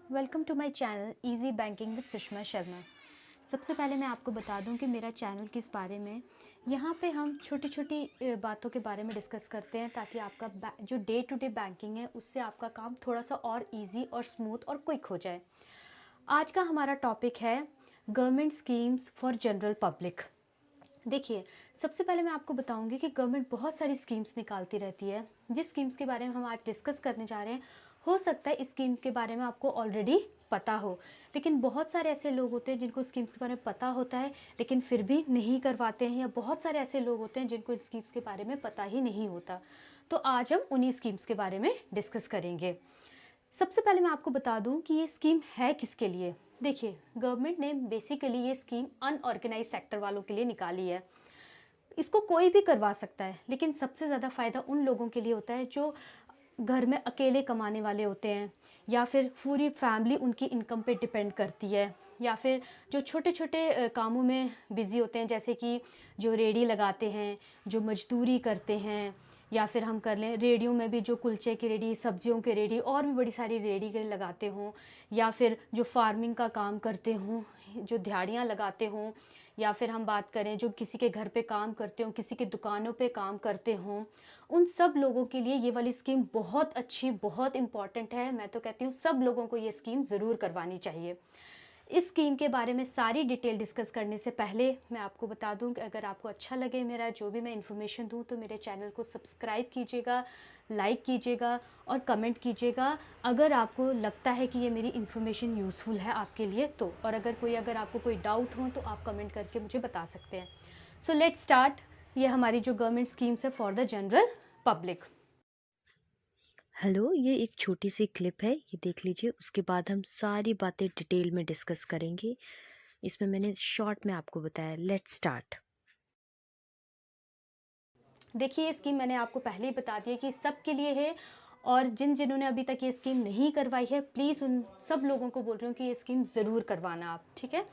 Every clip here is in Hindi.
Welcome to my channel easy banking with Sushma Sharma. सबसे पहले मैं आपको बता दूं कि मेरा चैनल किस बारे में। यहाँ पे हम छोटी छोटी बातों के बारे में डिस्कस करते हैं ताकि आपका जो डे टू डे बैंकिंग है उससे आपका काम थोड़ा सा और इजी और स्मूथ और क्विक हो जाए। आज का हमारा टॉपिक है government schemes for general public. देखिए, सबसे पहले मैं आपको बताऊंगी कि गवर्नमेंट बहुत सारी स्कीम्स निकालती रहती है। जिस स्कीम्स के बारे में हम आज डिस्कस करने जा रहे हैं, हो सकता है इस स्कीम के बारे में आपको ऑलरेडी पता हो, लेकिन बहुत सारे ऐसे लोग होते हैं जिनको स्कीम्स के बारे में पता होता है लेकिन फिर भी नहीं करवाते हैं, या बहुत सारे ऐसे लोग होते हैं जिनको इन स्कीम्स के बारे में पता ही नहीं होता। तो आज हम उन्हीं स्कीम्स के बारे में डिस्कस करेंगे। सबसे पहले मैं आपको बता दूं कि ये स्कीम है किसके लिए। देखिए, गवर्नमेंट ने बेसिकली ये स्कीम अनऑर्गेनाइज सेक्टर वालों के लिए निकाली है। इसको कोई भी करवा सकता है, लेकिन सबसे ज़्यादा फ़ायदा उन लोगों के लिए होता है जो घर में अकेले कमाने वाले होते हैं, या फिर पूरी फैमिली उनकी इनकम पे डिपेंड करती है, या फिर जो छोटे छोटे कामों में बिज़ी होते हैं, जैसे कि जो रेडी लगाते हैं, जो मजदूरी करते हैं, या फिर हम कर लें रेडियो में भी जो कुलचे की रेडी, सब्जियों की रेडी और भी बड़ी सारी रेडी के लगाते हों, या फिर जो फार्मिंग का काम करते हों, जो दिहाड़ियाँ लगाते हों, या फिर हम बात करें जो किसी के घर पे काम करते हों, किसी की दुकानों पे काम करते हों, उन सब लोगों के लिए ये वाली स्कीम बहुत अच्छी, बहुत इम्पॉर्टेंट है। मैं तो कहती हूँ सब लोगों को ये स्कीम ज़रूर करवानी चाहिए। इस स्कीम के बारे में सारी डिटेल डिस्कस करने से पहले मैं आपको बता दूं कि अगर आपको अच्छा लगे मेरा जो भी मैं इन्फॉर्मेशन दूं, तो मेरे चैनल को सब्सक्राइब कीजिएगा, लाइक कीजिएगा और कमेंट कीजिएगा अगर आपको लगता है कि ये मेरी इन्फॉर्मेशन यूज़फुल है आपके लिए तो। और अगर आपको कोई डाउट हो तो आप कमेंट करके मुझे बता सकते हैं। So let's start. ये हमारी जो गवर्नमेंट स्कीम्स है for the general public. Hello, ये एक छोटी सी क्लिप है, ये देख लीजिए। उसके बाद हम सारी बातें डिटेल में डिस्कस करेंगे। इसमें मैंने शॉर्ट में आपको बताया। Let's start. देखिए, ये स्कीम मैंने आपको पहले ही बता दिया कि सब के लिए है, और जिन्होंने अभी तक ये स्कीम नहीं करवाई है, प्लीज़ उन सब लोगों को बोल रही हूँ कि ये स्कीम ज़रूर करवाना आप, ठीक है।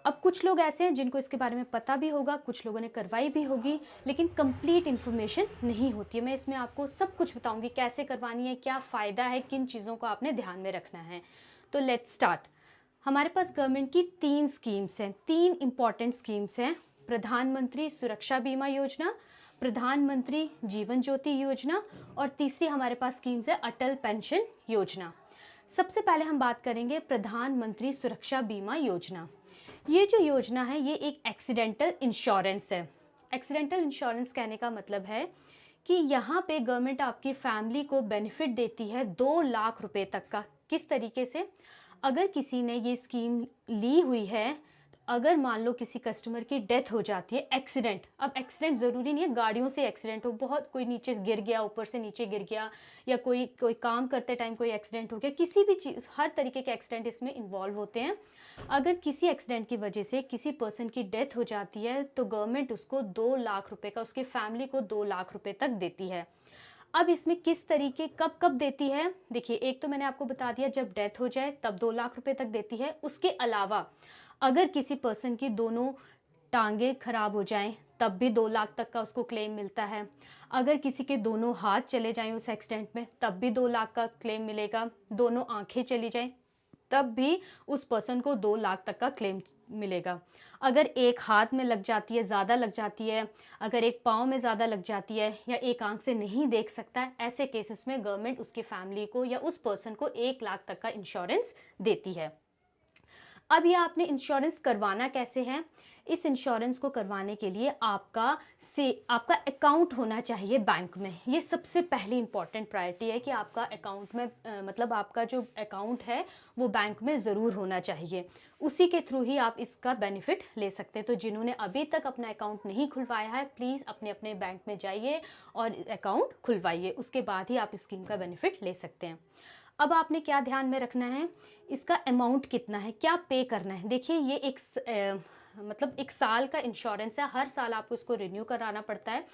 अब कुछ लोग ऐसे हैं जिनको इसके बारे में पता भी होगा, कुछ लोगों ने करवाई भी होगी, लेकिन कंप्लीट इन्फॉर्मेशन नहीं होती है। मैं इसमें आपको सब कुछ बताऊंगी, कैसे करवानी है, क्या फ़ायदा है, किन चीज़ों को आपने ध्यान में रखना है। तो लेट्स स्टार्ट। हमारे पास गवर्नमेंट की 3 स्कीम्स हैं, 3 इंपॉर्टेंट स्कीम्स हैं। प्रधानमंत्री सुरक्षा बीमा योजना, प्रधानमंत्री जीवन ज्योति योजना, और तीसरी हमारे पास स्कीम्स है अटल पेंशन योजना। सबसे पहले हम बात करेंगे प्रधानमंत्री सुरक्षा बीमा योजना। ये जो योजना है ये एक एक्सीडेंटल इंश्योरेंस है। एक्सीडेंटल इंश्योरेंस कहने का मतलब है कि यहाँ पे गवर्नमेंट आपकी फैमिली को बेनिफिट देती है 2 लाख रुपए तक का। किस तरीके से? अगर किसी ने ये स्कीम ली हुई है, अगर मान लो किसी कस्टमर की डेथ हो जाती है, एक्सीडेंट, अब एक्सीडेंट ज़रूरी नहीं है गाड़ियों से एक्सीडेंट हो, बहुत कोई नीचे गिर गया, ऊपर से नीचे गिर गया, या कोई कोई काम करते टाइम कोई एक्सीडेंट हो गया, किसी भी चीज़, हर तरीके के एक्सीडेंट इसमें इन्वॉल्व होते हैं। अगर किसी एक्सीडेंट की वजह से किसी पर्सन की डेथ हो जाती है तो गवर्नमेंट उसको 2 लाख रुपए का, उसकी फैमिली को 2 लाख रुपए तक देती है। अब इसमें किस तरीके, कब कब देती है? देखिए, एक तो मैंने आपको बता दिया जब डेथ हो जाए तब 2 लाख रुपए तक देती है। उसके अलावा अगर किसी पर्सन की दोनों टांगे खराब हो जाएं तब भी 2 लाख तक का उसको क्लेम मिलता है। अगर किसी के दोनों हाथ चले जाएं उस एक्सीडेंट में तब भी 2 लाख का क्लेम मिलेगा। दोनों आंखें चली जाएं तब भी उस पर्सन को 2 लाख तक का क्लेम मिलेगा। अगर एक हाथ में लग जाती है, ज़्यादा लग जाती है, अगर एक पाँव में ज़्यादा लग जाती है, या एक आंख से नहीं देख सकता है, ऐसे केसेस में गवर्नमेंट उसकी फैमिली को या उस पर्सन को 1 लाख तक का इंश्योरेंस देती है। अब ये आपने इंश्योरेंस करवाना कैसे है? इस इंश्योरेंस को करवाने के लिए आपका अकाउंट होना चाहिए बैंक में। ये सबसे पहली इंपॉर्टेंट प्रायोरिटी है कि आपका अकाउंट में मतलब आपका जो अकाउंट है वो बैंक में ज़रूर होना चाहिए। उसी के थ्रू ही आप इसका बेनिफिट ले सकते हैं। तो जिन्होंने अभी तक अपना अकाउंट नहीं खुलवाया है, प्लीज़ अपने अपने बैंक में जाइए और अकाउंट खुलवाइए, उसके बाद ही आप इस स्कीम का बेनिफिट ले सकते हैं। अब आपने क्या ध्यान में रखना है, इसका अमाउंट कितना है, क्या पे करना है। देखिए, ये मतलब 1 साल का इंश्योरेंस है, हर साल आपको इसको रिन्यू कराना पड़ता है।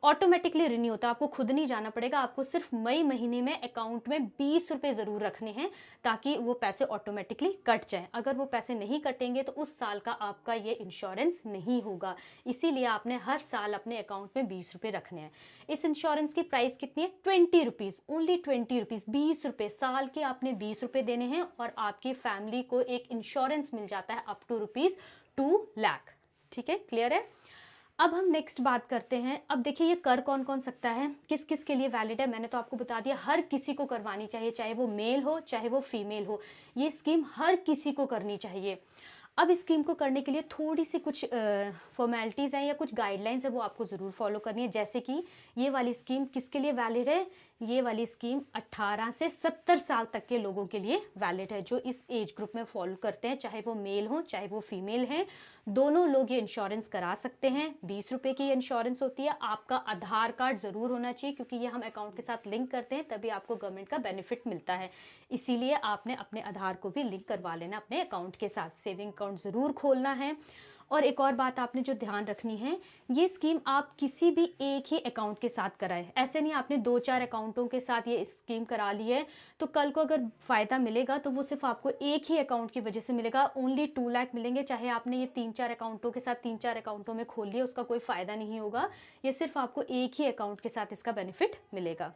ऑटोमेटिकली रिन्यू होता है, आपको खुद नहीं जाना पड़ेगा। आपको सिर्फ मई महीने में अकाउंट में 20 रुपये ज़रूर रखने हैं ताकि वो पैसे ऑटोमेटिकली कट जाएं। अगर वो पैसे नहीं कटेंगे तो उस साल का आपका ये इंश्योरेंस नहीं होगा, इसीलिए आपने हर साल अपने अकाउंट में 20 रुपये रखने हैं। इस इंश्योरेंस की प्राइस कितनी है? 20 रुपीज़, ओनली 20 रुपीज़, 20 रुपये साल के आपने 20 रुपये देने हैं और आपकी फैमिली को एक इंश्योरेंस मिल जाता है अप टू ₹2 लाख। ठीक है, क्लियर है? अब हम नेक्स्ट बात करते हैं। अब देखिए ये कर कौन कौन सकता है, किस किस के लिए वैलिड है, मैंने तो आपको बता दिया। हर किसी को करवानी चाहिए, चाहे वो मेल हो चाहे वो फीमेल हो, ये स्कीम हर किसी को करनी चाहिए। अब इस स्कीम को करने के लिए थोड़ी सी कुछ फॉर्मेलिटीज़ हैं या कुछ गाइडलाइंस है, वो आपको ज़रूर फॉलो करनी है। जैसे कि ये वाली स्कीम किसके लिए वैलिड है? ये वाली स्कीम 18 से 70 साल तक के लोगों के लिए वैलिड है, जो इस एज ग्रुप में फॉलो करते हैं, चाहे वो मेल हो चाहे वो फीमेल हैं, दोनों लोग ये इंश्योरेंस करा सकते हैं। 20 रुपये की इंश्योरेंस होती है। आपका आधार कार्ड ज़रूर होना चाहिए क्योंकि ये हम अकाउंट के साथ लिंक करते हैं, तभी आपको गवर्नमेंट का बेनिफिट मिलता है। इसीलिए आपने अपने आधार को भी लिंक करवा लेना अपने अकाउंट के साथ। सेविंग अकाउंट ज़रूर खोलना है। और एक और बात आपने जो ध्यान रखनी है, ये स्कीम आप किसी भी एक ही अकाउंट के साथ कराएं। ऐसे नहीं आपने 2-4 अकाउंटों के साथ ये स्कीम करा ली है तो कल को अगर फ़ायदा मिलेगा तो वो सिर्फ आपको एक ही अकाउंट की वजह से मिलेगा। ओनली 2 लाख मिलेंगे, चाहे आपने ये 3-4 अकाउंटों के साथ 3-4 अकाउंटों में खोल लिया, उसका कोई फ़ायदा नहीं होगा। ये सिर्फ आपको एक ही अकाउंट के साथ इसका बेनिफिट मिलेगा।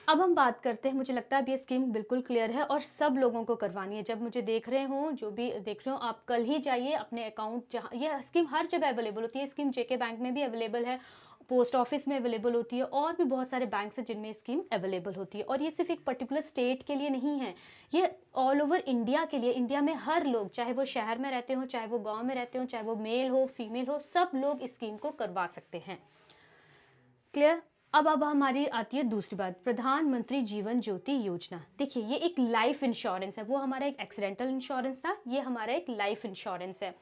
अब हम बात करते हैं, मुझे लगता है अब ये स्कीम बिल्कुल क्लियर है और सब लोगों को करवानी है। जब मुझे देख रहे हो, जो भी देख रहे हो, आप कल ही जाइए अपने अकाउंट, जहाँ ये स्कीम हर जगह अवेलेबल होती है। स्कीम जेके बैंक में भी अवेलेबल है, पोस्ट ऑफिस में अवेलेबल होती है, और भी बहुत सारे बैंक्स हैं जिनमें स्कीम अवेलेबल होती है। और ये सिर्फ एक पर्टिकुलर स्टेट के लिए नहीं है, ये ऑल ओवर इंडिया के लिए। इंडिया में हर लोग, चाहे वो शहर में रहते हो चाहे वो गाँव में रहते हो, चाहे वो मेल हो फीमेल हो, सब लोग इस स्कीम को करवा सकते हैं। क्लियर? अब हमारी आती है दूसरी बात, प्रधानमंत्री जीवन ज्योति योजना। देखिए ये एक लाइफ इंश्योरेंस है, वो हमारा एक एक्सीडेंटल इंश्योरेंस था, ये हमारा एक लाइफ इंश्योरेंस है।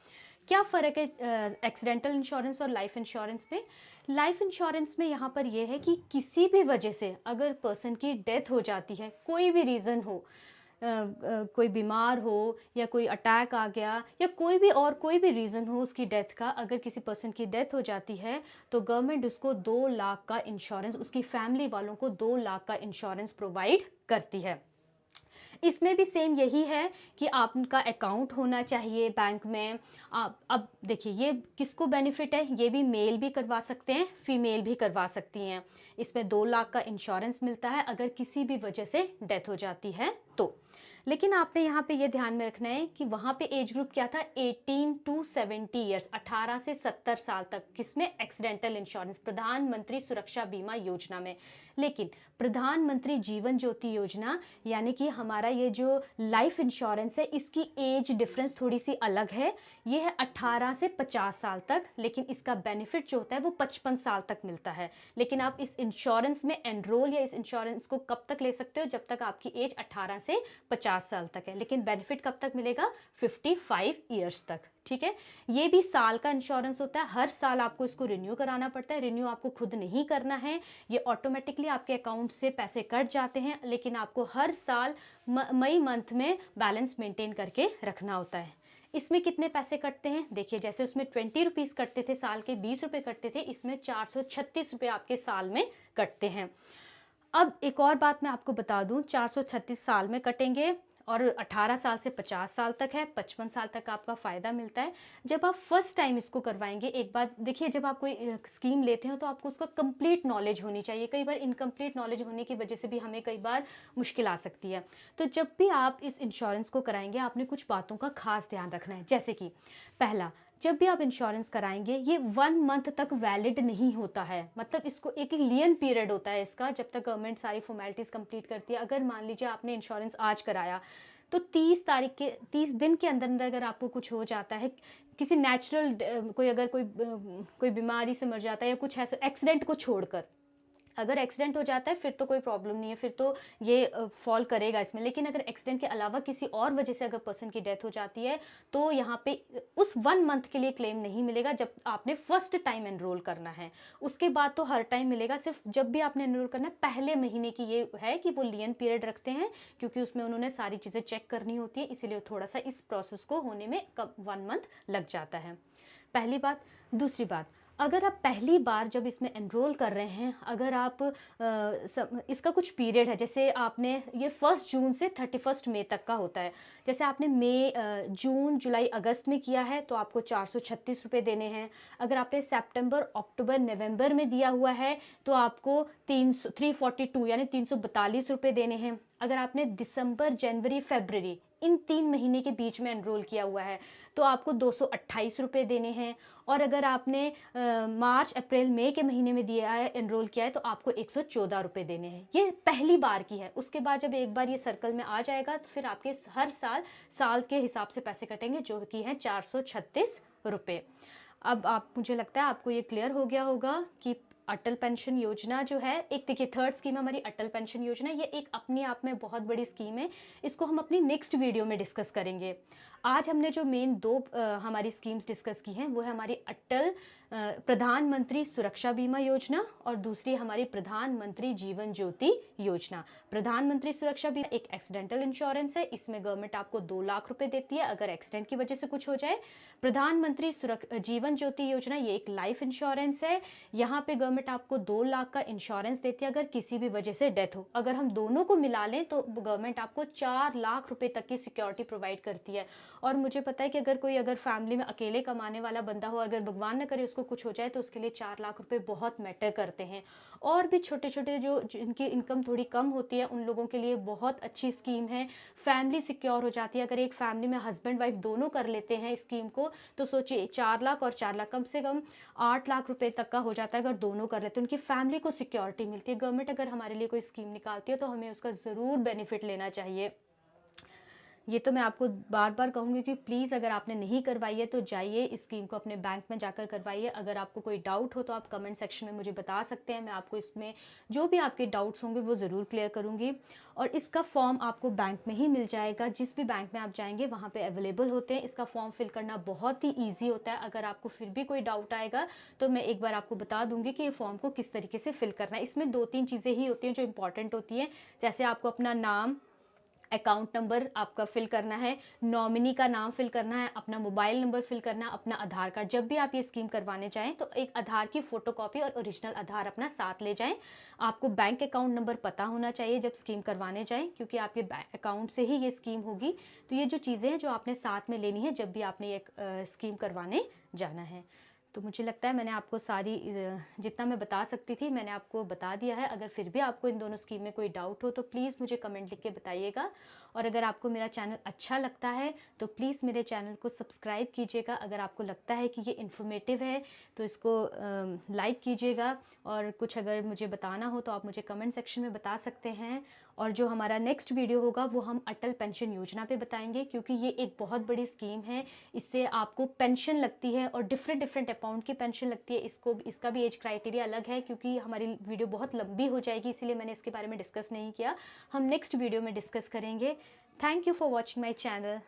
क्या फ़र्क है एक्सीडेंटल इंश्योरेंस और लाइफ इंश्योरेंस में? लाइफ इंश्योरेंस में यहाँ पर यह है कि किसी भी वजह से अगर पर्सन की डेथ हो जाती है, कोई भी रीज़न हो, कोई बीमार हो या कोई अटैक आ गया या कोई भी रीज़न हो उसकी डेथ का, अगर किसी पर्सन की डेथ हो जाती है तो गवर्नमेंट उसको 2 लाख का इंश्योरेंस, उसकी फैमिली वालों को 2 लाख का इंश्योरेंस प्रोवाइड करती है। इसमें भी सेम यही है कि आपका अकाउंट होना चाहिए बैंक में। आप अब देखिए ये किसको बेनिफिट है, ये भी मेल भी करवा सकते हैं, फीमेल भी करवा सकती हैं। इसमें 2 लाख का इंश्योरेंस मिलता है अगर किसी भी वजह से डेथ हो जाती है तो। लेकिन आपने यहाँ पे ये ध्यान में रखना है कि वहाँ पे एज ग्रुप क्या था, 18 to 70 ईयर्स, 18 से 70 साल तक। किसमें? एक्सीडेंटल इंश्योरेंस, प्रधानमंत्री सुरक्षा बीमा योजना में। लेकिन प्रधानमंत्री जीवन ज्योति योजना यानी कि हमारा ये जो लाइफ इंश्योरेंस है, इसकी एज डिफरेंस थोड़ी सी अलग है। ये है 18 से 50 साल तक, लेकिन इसका बेनिफिट जो होता है वो 55 साल तक मिलता है। लेकिन आप इस इंश्योरेंस में एनरोल या इस इंश्योरेंस को कब तक ले सकते हो? जब तक आपकी एज 18 से 50 साल तक है। लेकिन बेनिफिट कब तक मिलेगा? 55 ईयर्स तक। ठीक है, ये भी साल का इंश्योरेंस होता है, हर साल आपको इसको रिन्यू कराना पड़ता है। रिन्यू आपको खुद नहीं करना है, ये ऑटोमेटिकली आपके अकाउंट से पैसे कट जाते हैं, लेकिन आपको हर साल मई मंथ में बैलेंस मेंटेन करके रखना होता है। इसमें कितने पैसे कटते हैं? देखिए जैसे उसमें 20 रुपीज़ कटते थे, साल के 20 रुपये कटते थे, इसमें 436 रुपये आपके साल में कटते हैं। अब एक और बात मैं आपको बता दूं, 436 साल में कटेंगे और 18 साल से 50 साल तक है, 55 साल तक आपका फ़ायदा मिलता है। जब आप फर्स्ट टाइम इसको करवाएंगे, एक बात देखिए, जब आप कोई स्कीम लेते हो तो आपको उसका कंप्लीट नॉलेज होनी चाहिए। कई बार इनकम्प्लीट नॉलेज होने की वजह से भी हमें कई बार मुश्किल आ सकती है। तो जब भी आप इस इंश्योरेंस को कराएंगे, आपने कुछ बातों का खास ध्यान रखना है। जैसे कि पहला, जब भी आप इंश्योरेंस कराएंगे ये 1 मंथ तक वैलिड नहीं होता है, मतलब इसको एक लियन पीरियड होता है इसका, जब तक गवर्नमेंट सारी फॉर्मेलिटीज़ कंप्लीट करती है। अगर मान लीजिए आपने इंश्योरेंस आज कराया तो 30 दिन के अंदर अंदर अगर आपको कुछ हो जाता है, किसी नेचुरल कोई बीमारी से मर जाता है या कुछ ऐसा एक्सीडेंट को छोड़कर, अगर एक्सीडेंट हो जाता है फिर तो कोई प्रॉब्लम नहीं है, फिर तो ये फॉल करेगा इसमें। लेकिन अगर एक्सीडेंट के अलावा किसी और वजह से अगर पर्सन की डेथ हो जाती है तो यहाँ पे उस 1 मंथ के लिए क्लेम नहीं मिलेगा जब आपने फर्स्ट टाइम एनरोल करना है। उसके बाद तो हर टाइम मिलेगा, सिर्फ जब भी आपने एनरोल करना है पहले महीने की ये है कि वो लियन पीरियड रखते हैं, क्योंकि उसमें उन्होंने सारी चीज़ें चेक करनी होती है, इसीलिए थोड़ा सा इस प्रोसेस को होने में 1 मंथ लग जाता है। पहली बात। दूसरी बात, अगर आप पहली बार जब इसमें एनरोल कर रहे हैं, अगर आप इसका कुछ पीरियड है, जैसे आपने ये 1 जून से 31 मई तक का होता है। जैसे आपने मई, जून, जुलाई, अगस्त में किया है तो आपको 436 रुपये देने हैं। अगर आपने सितंबर, अक्टूबर, नवंबर में दिया हुआ है तो आपको 342 यानी 342 रुपये देने हैं। अगर आपने दिसंबर, जनवरी, फरवरी इन 3 महीने के बीच में एनरोल किया हुआ है तो आपको 228 रुपये देने हैं। और अगर आपने मार्च, अप्रैल, मई के महीने में दिया है, एनरोल किया है, तो आपको 114 रुपये देने हैं। ये पहली बार की है। उसके बाद जब एक बार ये सर्कल में आ जाएगा तो फिर आपके हर साल के हिसाब से पैसे कटेंगे, जो कि हैं 436 रुपये। अब आप, मुझे लगता है आपको ये क्लियर हो गया होगा कि अटल पेंशन योजना जो है, एक देखिए थर्ड स्कीम हमारी अटल पेंशन योजना, ये एक अपने आप में बहुत बड़ी स्कीम है। इसको हम अपनी नेक्स्ट वीडियो में डिस्कस करेंगे। आज हमने जो मेन 2 हमारी स्कीम्स डिस्कस की हैं वो है हमारी अटल प्रधानमंत्री सुरक्षा बीमा योजना और दूसरी हमारी प्रधानमंत्री जीवन ज्योति योजना। प्रधानमंत्री सुरक्षा बीमा एक एक्सीडेंटल इंश्योरेंस है, इसमें गवर्नमेंट आपको 2 लाख रुपए देती है अगर एक्सीडेंट की वजह से कुछ हो जाए। प्रधानमंत्री जीवन ज्योति योजना ये एक लाइफ इंश्योरेंस है, यहाँ पे गवर्नमेंट आपको 2 लाख का इंश्योरेंस देती है अगर किसी भी वजह से डेथ हो। अगर हम दोनों को मिला लें तो गवर्नमेंट आपको 4 लाख रुपए तक की सिक्योरिटी प्रोवाइड करती है। और मुझे पता है कि अगर फैमिली में अकेले कमाने वाला बंदा हो, अगर भगवान न करे उसको कुछ हो जाए, तो उसके लिए 4 लाख रुपए बहुत मैटर करते हैं। और भी छोटे छोटे जिनकी इनकम थोड़ी कम होती है उन लोगों के लिए बहुत अच्छी स्कीम है। फैमिली सिक्योर हो जाती है। अगर एक फैमिली में हस्बैंड वाइफ दोनों कर लेते हैं स्कीम को, तो सोचिए 4 लाख और 4 लाख कम से कम 8 लाख रुपए तक का हो जाता है। अगर दोनों कर लेते हैं, उनकी फैमिली को सिक्योरिटी मिलती है। गवर्नमेंट अगर हमारे लिए कोई स्कीम निकालती है तो हमें उसका ज़रूर बेनिफिट लेना चाहिए। ये तो मैं आपको बार बार कहूँगी कि प्लीज़ अगर आपने नहीं करवाई है तो जाइए इस स्कीम को अपने बैंक में जाकर करवाइए। अगर आपको कोई डाउट हो तो आप कमेंट सेक्शन में मुझे बता सकते हैं। मैं आपको इसमें जो भी आपके डाउट्स होंगे वो ज़रूर क्लियर करूँगी। और इसका फॉर्म आपको बैंक में ही मिल जाएगा, जिस भी बैंक में आप जाएंगे वहाँ पे अवेलेबल होते हैं। इसका फॉर्म फिल करना बहुत ही ईजी होता है। अगर आपको फिर भी कोई डाउट आएगा तो मैं एक बार आपको बता दूँगी कि ये फॉर्म को किस तरीके से फिल करना है। इसमें 2-3 चीज़ें ही होती हैं जो इंपॉर्टेंट होती हैं। जैसे आपको अपना नाम, अकाउंट नंबर आपका फिल करना है, नॉमिनी का नाम फिल करना है, अपना मोबाइल नंबर फिल करना है, अपना आधार कार्ड। जब भी आप ये स्कीम करवाने जाएं तो एक आधार की फ़ोटोकॉपी और ओरिजिनल आधार अपना साथ ले जाएं। आपको बैंक अकाउंट नंबर पता होना चाहिए जब स्कीम करवाने जाएं, क्योंकि आपके बैंक अकाउंट से ही ये स्कीम होगी। तो ये जो चीज़ें हैं जो आपने साथ में लेनी है जब भी आपने ये स्कीम करवाने जाना है। तो मुझे लगता है मैंने आपको सारी जितना मैं बता सकती थी मैंने आपको बता दिया है। अगर फिर भी आपको इन दोनों स्कीम में कोई डाउट हो तो प्लीज़ मुझे कमेंट लिख के बताइएगा। और अगर आपको मेरा चैनल अच्छा लगता है तो प्लीज़ मेरे चैनल को सब्सक्राइब कीजिएगा। अगर आपको लगता है कि ये इन्फॉर्मेटिव है तो इसको लाइक कीजिएगा। और कुछ अगर मुझे बताना हो तो आप मुझे कमेंट सेक्शन में बता सकते हैं। और जो हमारा नेक्स्ट वीडियो होगा वो हम अटल पेंशन योजना पे बताएंगे, क्योंकि ये एक बहुत बड़ी स्कीम है। इससे आपको पेंशन लगती है और डिफरेंट अमाउंट की पेंशन लगती है। इसका भी एज क्राइटेरिया अलग है, क्योंकि हमारी वीडियो बहुत लंबी हो जाएगी, इसीलिए मैंने इसके बारे में डिस्कस नहीं किया। हम नेक्स्ट वीडियो में डिस्कस करेंगे। Thank you for watching my channel.